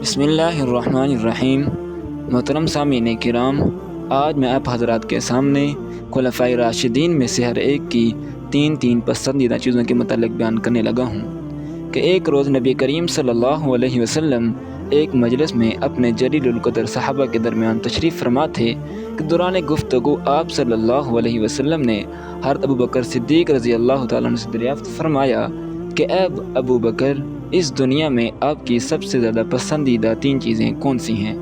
بسم اللہ الرحمن الرحیم۔ محترم سامعین کرام، آج میں آپ حضرات کے سامنے خلفائے راشدین میں سے ہر ایک کی تین پسندیدہ چیزوں کے متعلق بیان کرنے لگا ہوں کہ ایک روز نبی کریم صلی اللہ علیہ وسلم ایک مجلس میں اپنے جلیل القدر صحابہ کے درمیان تشریف فرما تھے کہ دوران گفتگو آپ صلی اللہ علیہ وسلم نے حضرت ابوبکر صدیق رضی اللہ تعالیٰ عنہ سے دریافت فرمایا کہ اے ابو بکر، اس دنیا میں آپ کی سب سے زیادہ پسندیدہ تین چیزیں کون سی ہیں؟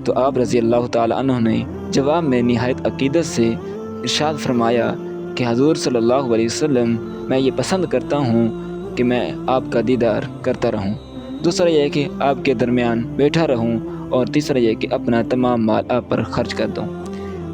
تو آپ رضی اللہ تعالیٰ عنہ نے جواب میں نہایت عقیدت سے ارشاد فرمایا کہ حضور صلی اللہ علیہ وسلم، میں یہ پسند کرتا ہوں کہ میں آپ کا دیدار کرتا رہوں، دوسرا یہ کہ آپ کے درمیان بیٹھا رہوں، اور تیسرا یہ کہ اپنا تمام مال آپ پر خرچ کر دوں۔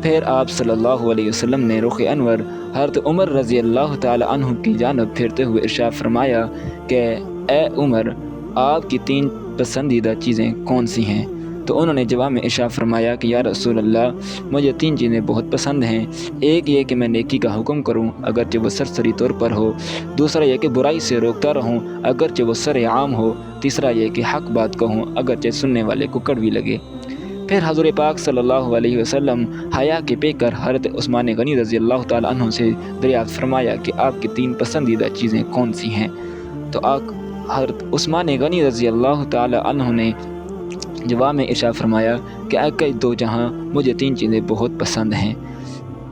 پھر آپ صلی اللہ علیہ وسلم نے رخ انور حضرت عمر رضی اللہ تعالیٰ عنہ کی جانب پھرتے ہوئے ارشاد فرمایا کہ اے عمر، آپ کی تین پسندیدہ چیزیں کون سی ہیں؟ تو انہوں نے جواب میں ارشاد فرمایا کہ یا رسول اللہ، مجھے تین چیزیں بہت پسند ہیں۔ ایک یہ کہ میں نیکی کا حکم کروں اگرچہ وہ سرسری طور پر ہو، دوسرا یہ کہ برائی سے روکتا رہوں اگرچہ وہ سر عام ہو، تیسرا یہ کہ حق بات کہوں اگرچہ سننے والے کو کڑوی لگے۔ پھر حضور پاک صلی اللہ علیہ وسلم حیا کے پیکر حضرت عثمان غنی رضی اللہ تعالیٰ عنہ سے دریافت فرمایا کہ آپ کی تین پسندیدہ چیزیں کون سی ہیں؟ تو حضرت عثمان غنی رضی اللہ تعالیٰ عنہ نے جواب میں ارشاد فرمایا کہ اے دو جہاں، مجھے تین چیزیں بہت پسند ہیں۔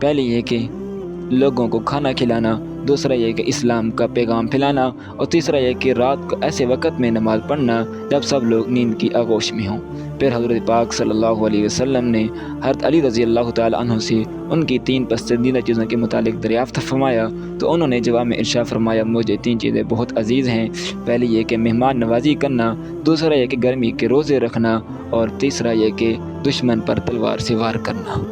پہلی یہ کہ لوگوں کو کھانا کھلانا، دوسرا یہ کہ اسلام کا پیغام پھیلانا، اور تیسرا یہ کہ رات کو ایسے وقت میں نماز پڑھنا جب سب لوگ نیند کی آغوش میں ہوں۔ پھر حضرت پاک صلی اللہ علیہ وسلم نے حضرت علی رضی اللہ تعالیٰ عنہ سے ان کی تین پسندیدہ چیزوں کے متعلق دریافت فرمایا تو انہوں نے جواب میں ارشاد فرمایا مجھے تین چیزیں بہت عزیز ہیں۔ پہلی یہ کہ مہمان نوازی کرنا، دوسرا یہ کہ گرمی کے روزے رکھنا، اور تیسرا یہ کہ دشمن پر تلوار سے وار کرنا۔